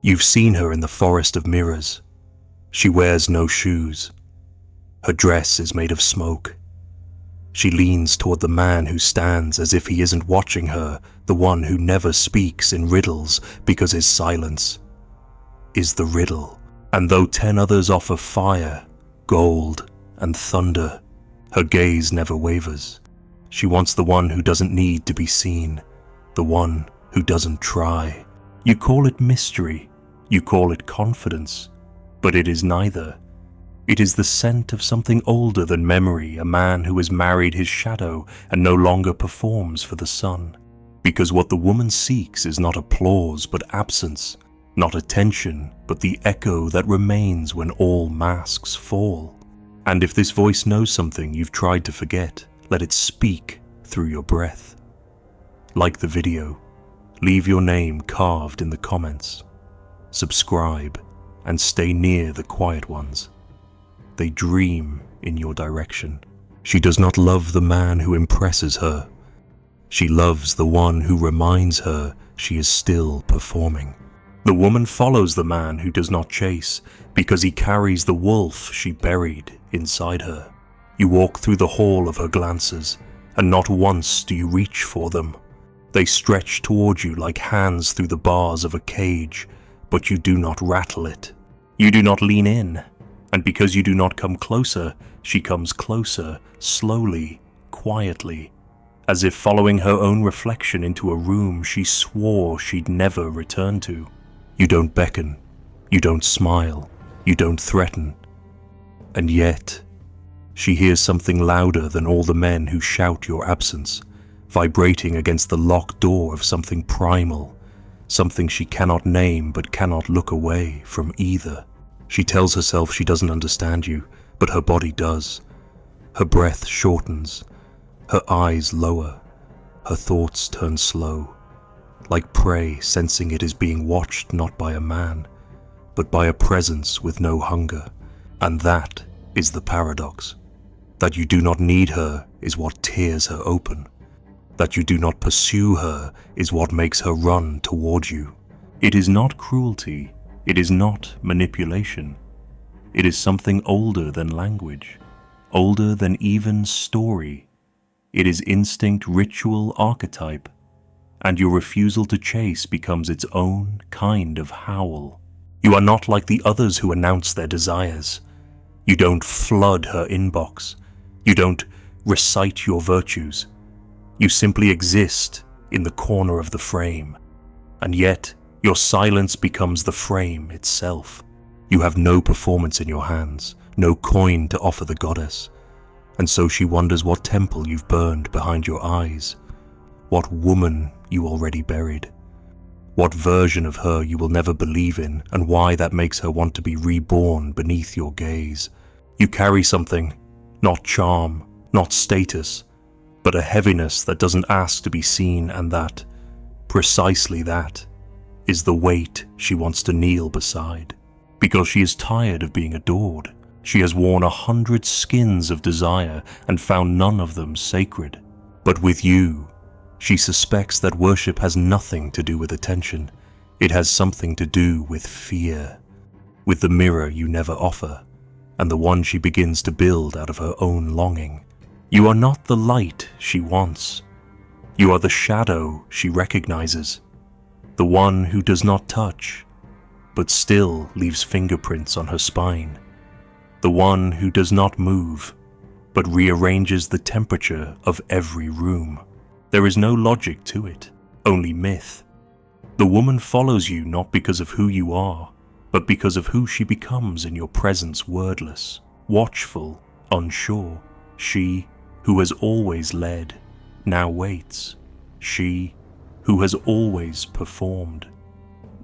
You've seen her in the forest of mirrors. She wears no shoes. Her dress is made of smoke. She leans toward the man who stands as if he isn't watching her, the one who never speaks in riddles because his silence is the riddle. And though 10 others offer fire, gold, and thunder, her gaze never wavers. She wants the one who doesn't need to be seen, the one who doesn't try. You call it mystery, you call it confidence, but it is neither. It is the scent of something older than memory, a man who has married his shadow and no longer performs for the sun. Because what the woman seeks is not applause but absence, not attention but the echo that remains when all masks fall. And if this voice knows something you've tried to forget, let it speak through your breath. Like the video, leave your name carved in the comments. Subscribe and stay near the quiet ones. They dream in your direction. She does not love the man who impresses her. She loves the one who reminds her she is still performing. The woman follows the man who does not chase because he carries the wolf she buried inside her. You walk through the hall of her glances, and not once do you reach for them. They stretch toward you like hands through the bars of a cage, but you do not rattle it. You do not lean in. And because you do not come closer, she comes closer, slowly, quietly, as if following her own reflection into a room she swore she'd never return to. You don't beckon, you don't smile, you don't threaten. And yet, she hears something louder than all the men who shout your absence, vibrating against the locked door of something primal, something she cannot name but cannot look away from either. She tells herself she doesn't understand you, but her body does. Her breath shortens, her eyes lower, her thoughts turn slow, like prey sensing it is being watched not by a man, but by a presence with no hunger. And that is the paradox. That you do not need her is what tears her open. That you do not pursue her is what makes her run toward you. It is not cruelty. It is not manipulation. It is something older than language, older than even story. It is instinct, ritual, archetype, and your refusal to chase becomes its own kind of howl. You are not like the others who announce their desires. You don't flood her inbox. You don't recite your virtues. You simply exist in the corner of the frame, and yet your silence becomes the frame itself. You have no performance in your hands, no coin to offer the goddess, and so she wonders what temple you've burned behind your eyes, what woman you already buried, what version of her you will never believe in, and why that makes her want to be reborn beneath your gaze. You carry something, not charm, not status, but a heaviness that doesn't ask to be seen, and that, precisely that, is the weight she wants to kneel beside. Because she is tired of being adored. She has worn 100 skins of desire and found none of them sacred. But with you, she suspects that worship has nothing to do with attention. It has something to do with fear, with the mirror you never offer, and the one she begins to build out of her own longing. You are not the light she wants. You are the shadow she recognizes. The one who does not touch, but still leaves fingerprints on her spine. The one who does not move, but rearranges the temperature of every room. There is no logic to it, only myth. The woman follows you not because of who you are, but because of who she becomes in your presence, wordless, watchful, unsure. She who has always led, now waits. She who has always performed,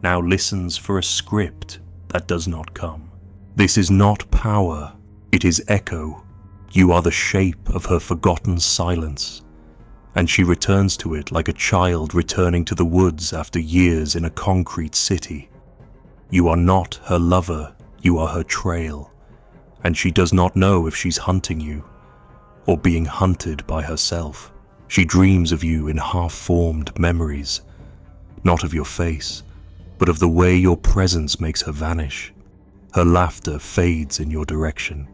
now listens for a script that does not come. This is not power, it is echo. You are the shape of her forgotten silence, and she returns to it like a child returning to the woods after years in a concrete city. You are not her lover, you are her trail, and she does not know if she's hunting you or being hunted by herself. She dreams of you in half-formed memories, not of your face, but of the way your presence makes her vanish. Her laughter fades in your direction.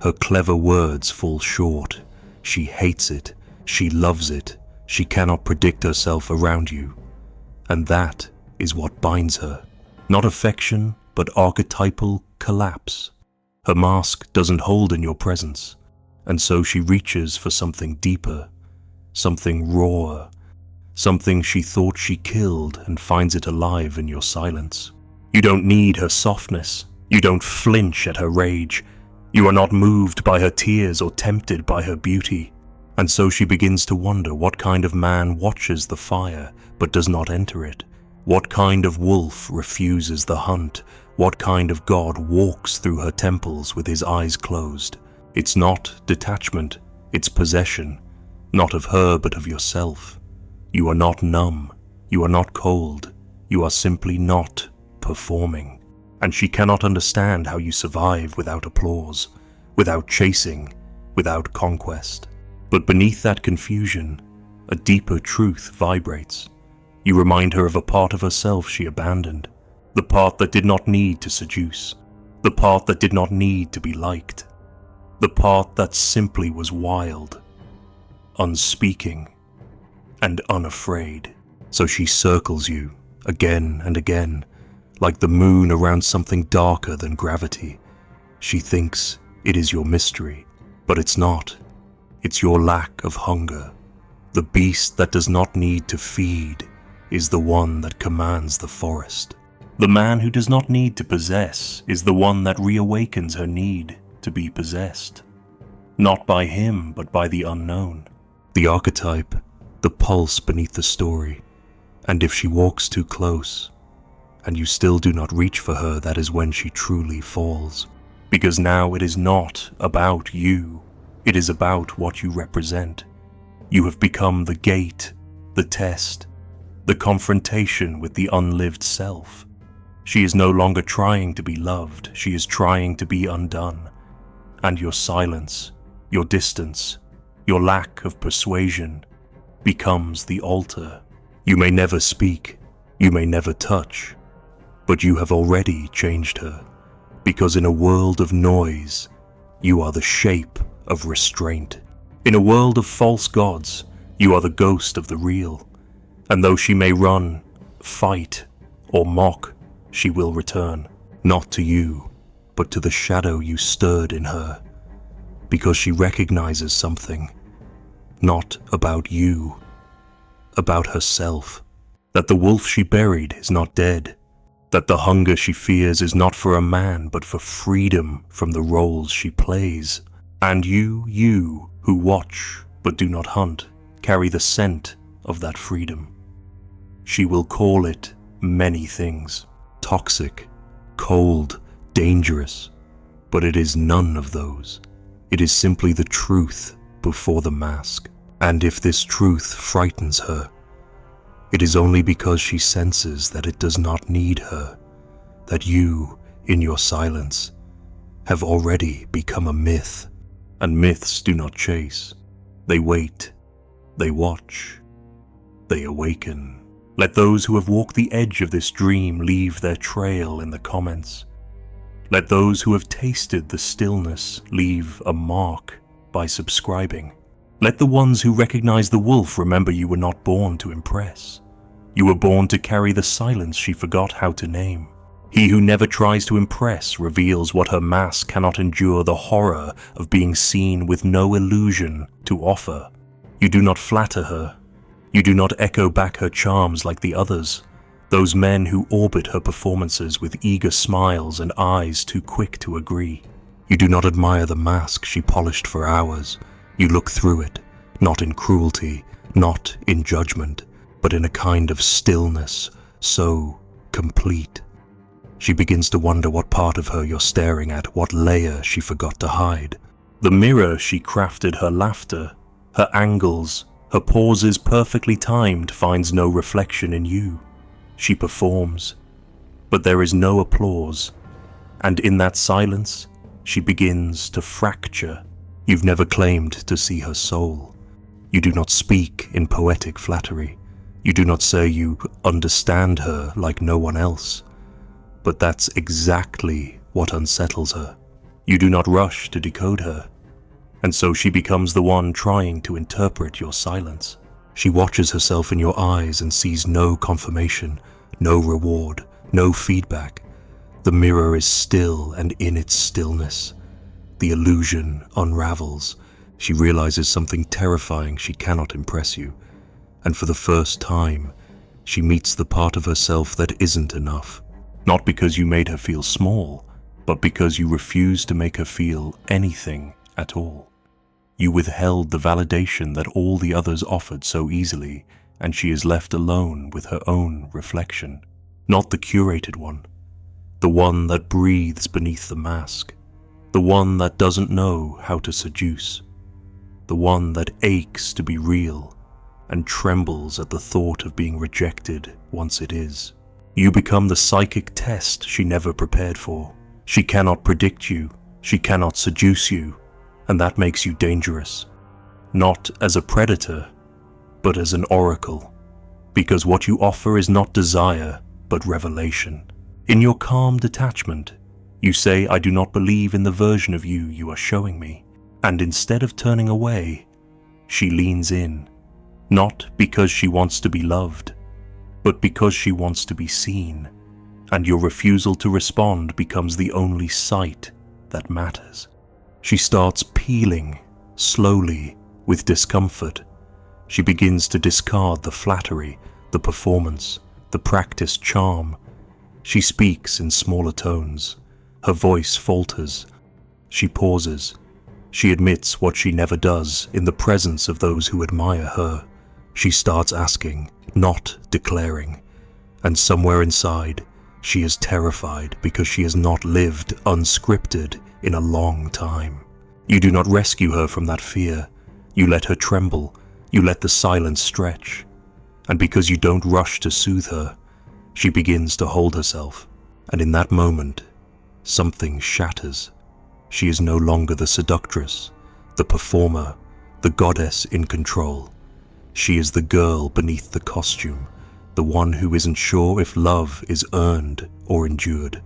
Her clever words fall short. She hates it. She loves it. She cannot predict herself around you. And that is what binds her. Not affection, but archetypal collapse. Her mask doesn't hold in your presence, and so she reaches for something deeper, something rawer, something she thought she killed and finds it alive in your silence. You don't need her softness. You don't flinch at her rage. You are not moved by her tears or tempted by her beauty. And so she begins to wonder what kind of man watches the fire but does not enter it. What kind of wolf refuses the hunt? What kind of god walks through her temples with his eyes closed? It's not detachment, it's possession, not of her but of yourself. You are not numb, you are not cold, you are simply not performing. And she cannot understand how you survive without applause, without chasing, without conquest. But beneath that confusion, a deeper truth vibrates. You remind her of a part of herself she abandoned, the part that did not need to seduce, the part that did not need to be liked, the part that simply was wild, unspeaking, and unafraid. So she circles you again and again, like the moon around something darker than gravity. She thinks it is your mystery, but it's not. It's your lack of hunger. The beast that does not need to feed is the one that commands the forest. The man who does not need to possess is the one that reawakens her need to be possessed. Not by him, but by the unknown. The archetype, the pulse beneath the story. And if she walks too close, and you still do not reach for her, that is when she truly falls. Because now it is not about you. It is about what you represent. You have become the gate, the test, the confrontation with the unlived self. She is no longer trying to be loved, she is trying to be undone. And your silence, your distance, your lack of persuasion becomes the altar. You may never speak, you may never touch, but you have already changed her. Because in a world of noise, you are the shape of restraint. In a world of false gods, you are the ghost of the real. And though she may run, fight, or mock, she will return, not to you, but to the shadow you stirred in her, because she recognizes something, not about you, about herself, that the wolf she buried is not dead, that the hunger she fears is not for a man, but for freedom from the roles she plays. And you who watch but do not hunt, carry the scent of that freedom. She will call it many things, toxic, cold, dangerous, but it is none of those. It is simply the truth before the mask. And if this truth frightens her, it is only because she senses that it does not need her, that you, in your silence, have already become a myth. And myths do not chase. They wait, they watch, they awaken. Let those who have walked the edge of this dream leave their trail in the comments. Let those who have tasted the stillness leave a mark by subscribing. Let the ones who recognize the wolf remember you were not born to impress. You were born to carry the silence she forgot how to name. He who never tries to impress reveals what her mask cannot endure, the horror of being seen with no illusion to offer. You do not flatter her. You do not echo back her charms like the others, those men who orbit her performances with eager smiles and eyes too quick to agree. You do not admire the mask she polished for hours. You look through it, not in cruelty, not in judgment, but in a kind of stillness, so complete. She begins to wonder what part of her you're staring at, what layer she forgot to hide. The mirror she crafted her laughter, her angles, her pauses perfectly timed finds no reflection in you. She performs, but there is no applause, and in that silence, she begins to fracture. You've never claimed to see her soul. You do not speak in poetic flattery, You do not say you understand her like no one else, but that's exactly what unsettles her. You do not rush to decode her, and so she becomes the one trying to interpret your silence. She watches herself in your eyes and sees no confirmation, no reward, no feedback. The mirror is still, and in its stillness, the illusion unravels. She realizes something terrifying: she cannot impress you. And for the first time, she meets the part of herself that isn't enough. Not because you made her feel small, but because you refused to make her feel anything at all. You withheld the validation that all the others offered so easily, and she is left alone with her own reflection. Not the curated one, the one that breathes beneath the mask, the one that doesn't know how to seduce, the one that aches to be real and trembles at the thought of being rejected once it is. You become the psychic test she never prepared for. She cannot predict you, she cannot seduce you, and that makes you dangerous. Not as a predator, but as an oracle, because what you offer is not desire, but revelation. In your calm detachment, you say, "I do not believe in the version of you you are showing me," and instead of turning away, she leans in, not because she wants to be loved, but because she wants to be seen, and your refusal to respond becomes the only sight that matters. She starts peeling, slowly, with discomfort. She begins to discard the flattery, the performance, the practiced charm. She speaks in smaller tones. Her voice falters. She pauses. She admits what she never does in the presence of those who admire her. She starts asking, not declaring. And somewhere inside, she is terrified because she has not lived unscripted in a long time. You do not rescue her from that fear. You let her tremble. You let the silence stretch. And because you don't rush to soothe her, she begins to hold herself. And in that moment, something shatters. She is no longer the seductress, the performer, the goddess in control. She is the girl beneath the costume, the one who isn't sure if love is earned or endured.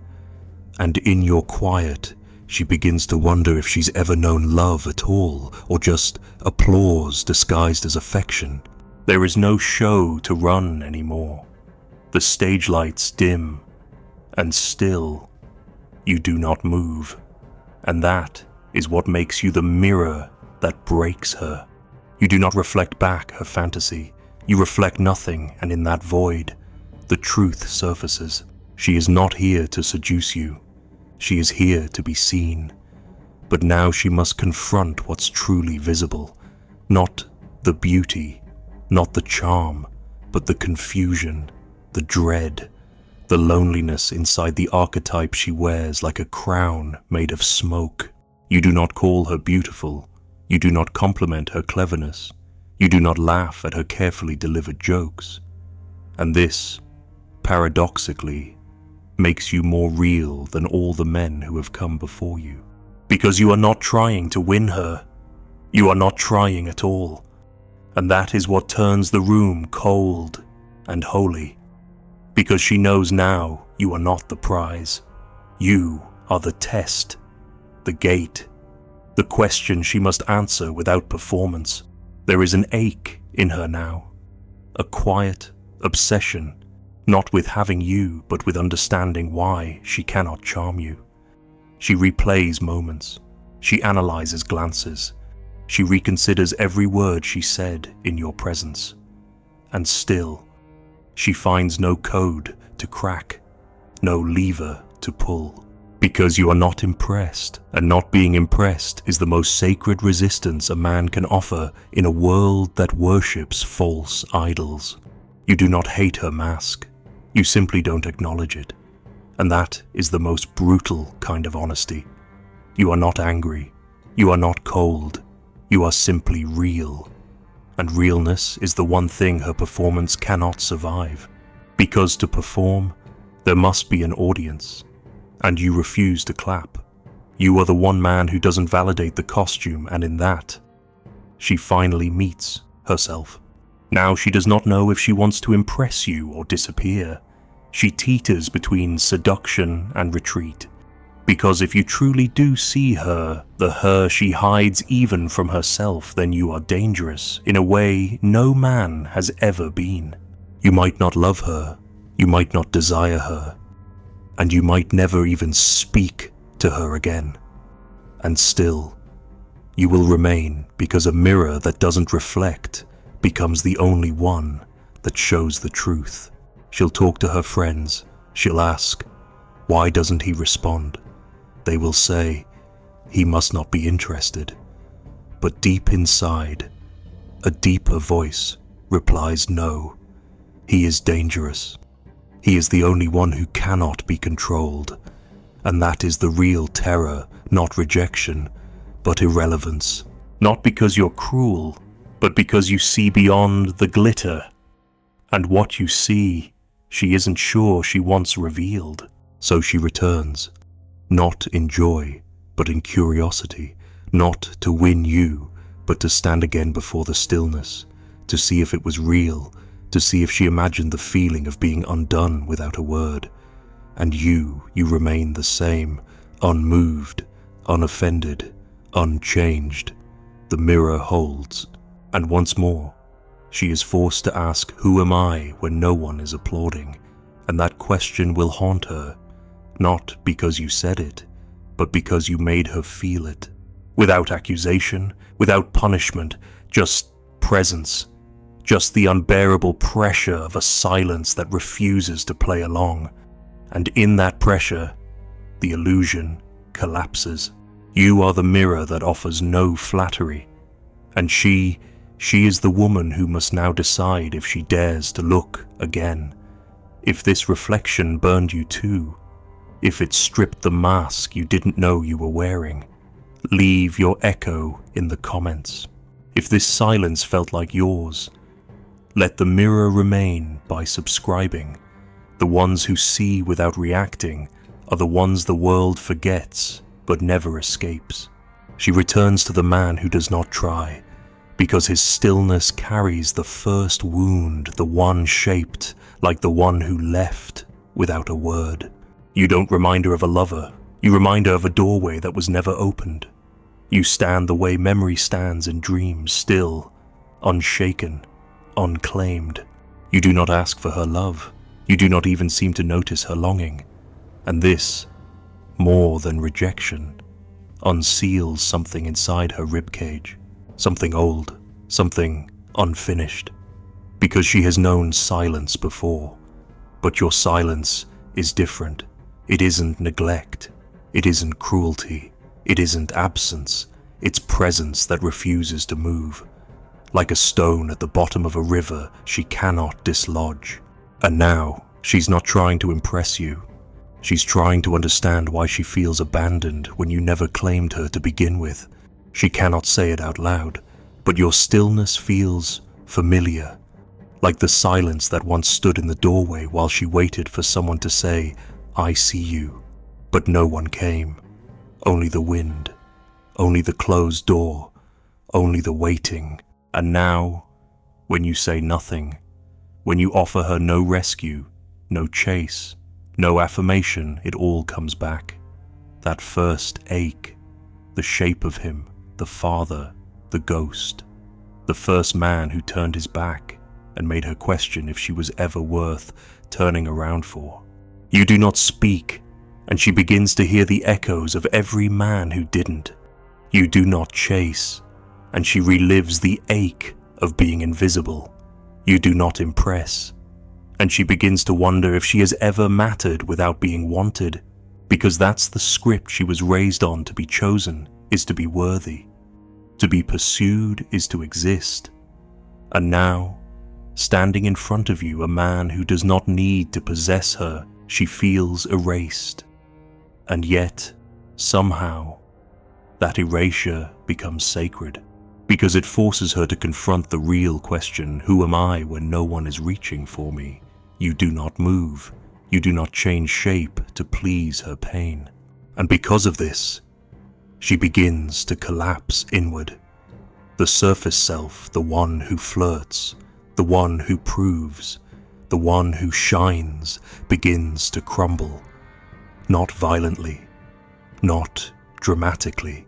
And in your quiet, she begins to wonder if she's ever known love at all, or just applause disguised as affection. There is no show to run anymore. The stage lights dim, and still, you do not move. And that is what makes you the mirror that breaks her. You do not reflect back her fantasy. You reflect nothing, and in that void, the truth surfaces. She is not here to seduce you. She is here to be seen. But now she must confront what's truly visible. Not the beauty, not the charm, but the confusion, the dread, the loneliness inside the archetype she wears like a crown made of smoke. You do not call her beautiful. You do not compliment her cleverness. You do not laugh at her carefully delivered jokes. And this, paradoxically, makes you more real than all the men who have come before you. Because you are not trying to win her. You are not trying at all. And that is what turns the room cold and holy. Because she knows now you are not the prize. You are the test, the gate, the question she must answer without performance. There is an ache in her now, a quiet obsession, not with having you, but with understanding why she cannot charm you. She replays moments. She analyzes glances. She reconsiders every word she said in your presence. And still, she finds no code to crack, no lever to pull. Because you are not impressed, and not being impressed is the most sacred resistance a man can offer in a world that worships false idols. You do not hate her mask. You simply don't acknowledge it. And that is the most brutal kind of honesty. You are not angry. You are not cold. You are simply real. And realness is the one thing her performance cannot survive. Because to perform, there must be an audience. And you refuse to clap. You are the one man who doesn't validate the costume, and in that, she finally meets herself. Now she does not know if she wants to impress you or disappear. She teeters between seduction and retreat. Because if you truly do see her, the her she hides even from herself, then you are dangerous in a way no man has ever been. You might not love her, you might not desire her, and you might never even speak to her again. And still, you will remain because a mirror that doesn't reflect becomes the only one that shows the truth. She'll talk to her friends, she'll ask, why doesn't he respond? They will say, he must not be interested. But deep inside, a deeper voice replies no. He is dangerous. He is the only one who cannot be controlled. And that is the real terror, not rejection, but irrelevance. Not because you're cruel, but because you see beyond the glitter. And what you see, she isn't sure she wants revealed. So she returns. Not in joy, but in curiosity, not to win you, but to stand again before the stillness, to see if it was real, to see if she imagined the feeling of being undone without a word. And you remain the same, unmoved, unoffended, unchanged. The mirror holds, and once more, she is forced to ask, who am I when no one is applauding? And that question will haunt her. Not because you said it, but because you made her feel it. Without accusation, without punishment, just presence. Just the unbearable pressure of a silence that refuses to play along. And in that pressure, the illusion collapses. You are the mirror that offers no flattery. And she is the woman who must now decide if she dares to look again. If this reflection burned you too, if it stripped the mask you didn't know you were wearing, leave your echo in the comments. If this silence felt like yours, let the mirror remain by subscribing. The ones who see without reacting are the ones the world forgets but never escapes. She returns to the man who does not try, because his stillness carries the first wound, the one shaped like the one who left without a word. You don't remind her of a lover, you remind her of a doorway that was never opened. You stand the way memory stands in dreams, still, unshaken, unclaimed. You do not ask for her love, you do not even seem to notice her longing. And this, more than rejection, unseals something inside her ribcage, something old, something unfinished, because she has known silence before. But your silence is different. It isn't neglect, it isn't cruelty, it isn't absence, it's presence that refuses to move. Like a stone at the bottom of a river she cannot dislodge. And now, she's not trying to impress you. She's trying to understand why she feels abandoned when you never claimed her to begin with. She cannot say it out loud, but your stillness feels familiar. Like the silence that once stood in the doorway while she waited for someone to say, I see you, but no one came. Only the wind, only the closed door, only the waiting. And now, when you say nothing, when you offer her no rescue, no chase, no affirmation, it all comes back. That first ache, the shape of him, the father, the ghost, the first man who turned his back and made her question if she was ever worth turning around for. You do not speak, and she begins to hear the echoes of every man who didn't. You do not chase, and she relives the ache of being invisible. You do not impress, and she begins to wonder if she has ever mattered without being wanted, because that's the script she was raised on. To be chosen is to be worthy. To be pursued is to exist. And now, standing in front of you, a man who does not need to possess her, she feels erased. And yet, somehow, that erasure becomes sacred, because it forces her to confront the real question, who am I when no one is reaching for me? You do not move, you do not change shape to please her pain. And because of this, she begins to collapse inward. The surface self, the one who flirts, The one who proves, the one who shines, begins to crumble. Not violently, not dramatically,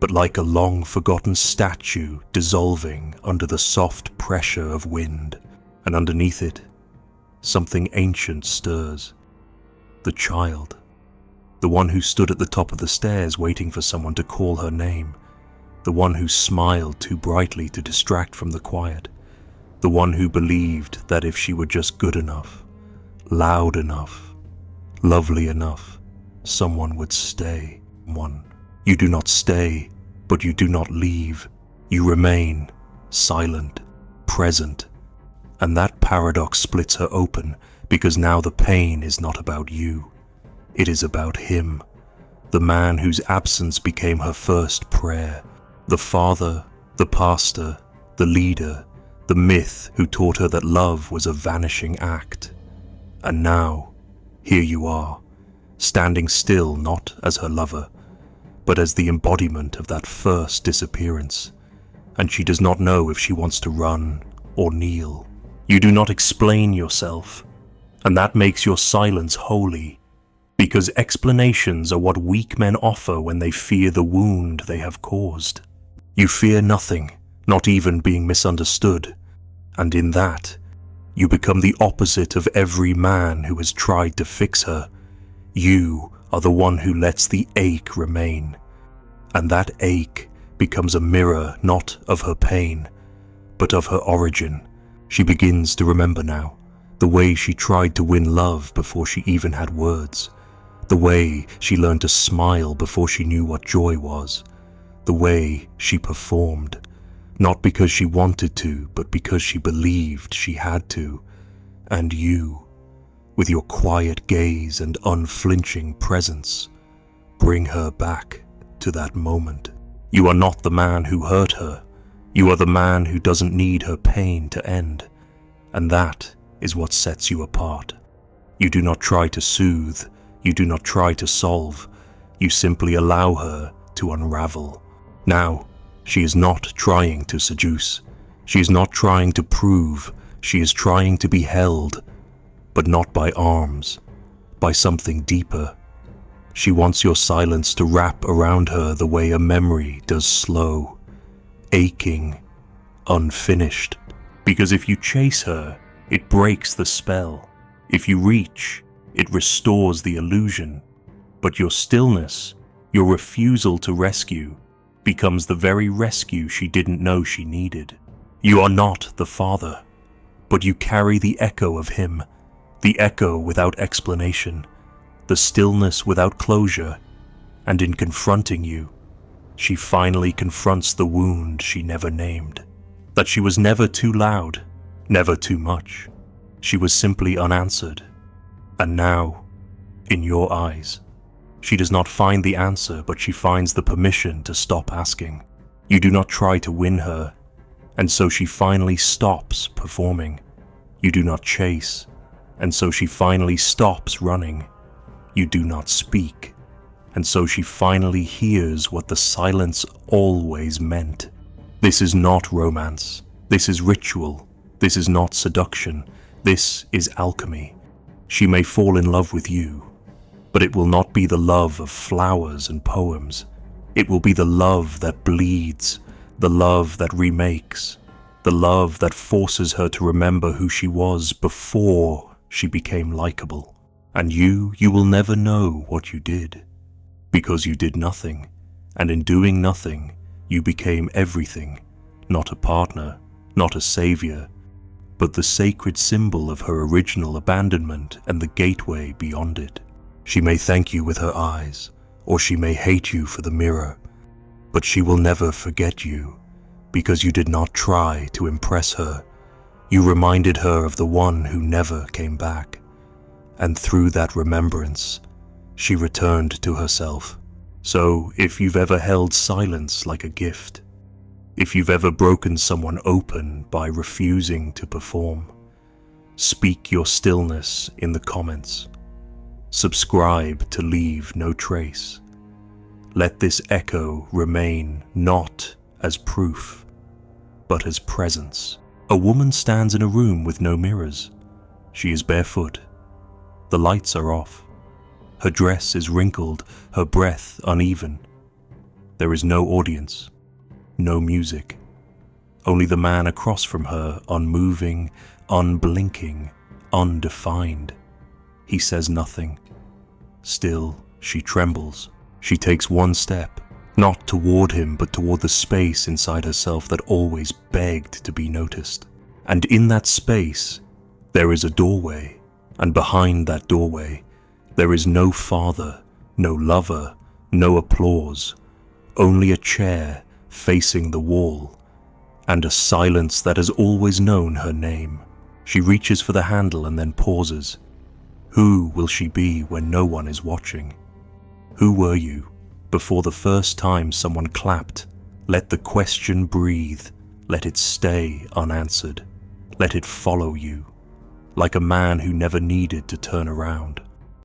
but like a long-forgotten statue dissolving under the soft pressure of wind, and underneath it, something ancient stirs. The child. The one who stood at the top of the stairs waiting for someone to call her name. The one who smiled too brightly to distract from the quiet. The one who believed that if she were just good enough, loud enough, lovely enough, someone would stay. One. You do not stay, but you do not leave. You remain silent, present. And that paradox splits her open, because now the pain is not about you. It is about him, the man whose absence became her first prayer, the father, the pastor, the leader, the myth who taught her that love was a vanishing act. And now, here you are, standing still not as her lover, but as the embodiment of that first disappearance, and she does not know if she wants to run or kneel. You do not explain yourself, and that makes your silence holy, because explanations are what weak men offer when they fear the wound they have caused. You fear nothing, not even being misunderstood, and in that, you become the opposite of every man who has tried to fix her. You are the one who lets the ache remain, and that ache becomes a mirror not of her pain, but of her origin. She begins to remember now, the way she tried to win love before she even had words, the way she learned to smile before she knew what joy was, the way she performed, not because she wanted to, but because she believed she had to. And you, with your quiet gaze and unflinching presence, bring her back to that moment. You are not the man who hurt her. You are the man who doesn't need her pain to end. And that is what sets you apart. You do not try to soothe. You do not try to solve. You simply allow her to unravel. Now, she is not trying to seduce. She is not trying to prove. She is trying to be held, but not by arms, by something deeper. She wants your silence to wrap around her the way a memory does slow, aching, unfinished. Because if you chase her, it breaks the spell. If you reach, it restores the illusion. But your stillness, your refusal to rescue, becomes the very rescue she didn't know she needed. You are not the father, but you carry the echo of him, the echo without explanation, the stillness without closure, and in confronting you, she finally confronts the wound she never named. That she was never too loud, never too much. She was simply unanswered. And now, in your eyes, she does not find the answer, but she finds the permission to stop asking. You do not try to win her, and so she finally stops performing. You do not chase, and so she finally stops running. You do not speak, and so she finally hears what the silence always meant. This is not romance. This is ritual. This is not seduction. This is alchemy. She may fall in love with you, but it will not be the love of flowers and poems. It will be the love that bleeds, the love that remakes, the love that forces her to remember who she was before she became likable. And you will never know what you did, because you did nothing, and in doing nothing, you became everything, not a partner, not a savior, but the sacred symbol of her original abandonment and the gateway beyond it. She may thank you with her eyes, or she may hate you for the mirror, but she will never forget you, because you did not try to impress her. You reminded her of the one who never came back, and through that remembrance, she returned to herself. So if you've ever held silence like a gift, if you've ever broken someone open by refusing to perform, speak your stillness in the comments. Subscribe to leave no trace. Let this echo remain not as proof, but as presence. A woman stands in a room with no mirrors. She is barefoot. The lights are off. Her dress is wrinkled, her breath uneven. There is no audience, no music. Only the man across from her, unmoving, unblinking, undefined. He says nothing. Still, she trembles. She takes one step, not toward him, but toward the space inside herself that always begged to be noticed. And in that space, there is a doorway, and behind that doorway, there is no father, no lover, no applause, only a chair facing the wall, and a silence that has always known her name. She reaches for the handle and then pauses. Who will she be when no one is watching? Who were you before the first time someone clapped? Let the question breathe. Let it stay unanswered. Let it follow you, like a man who never needed to turn around.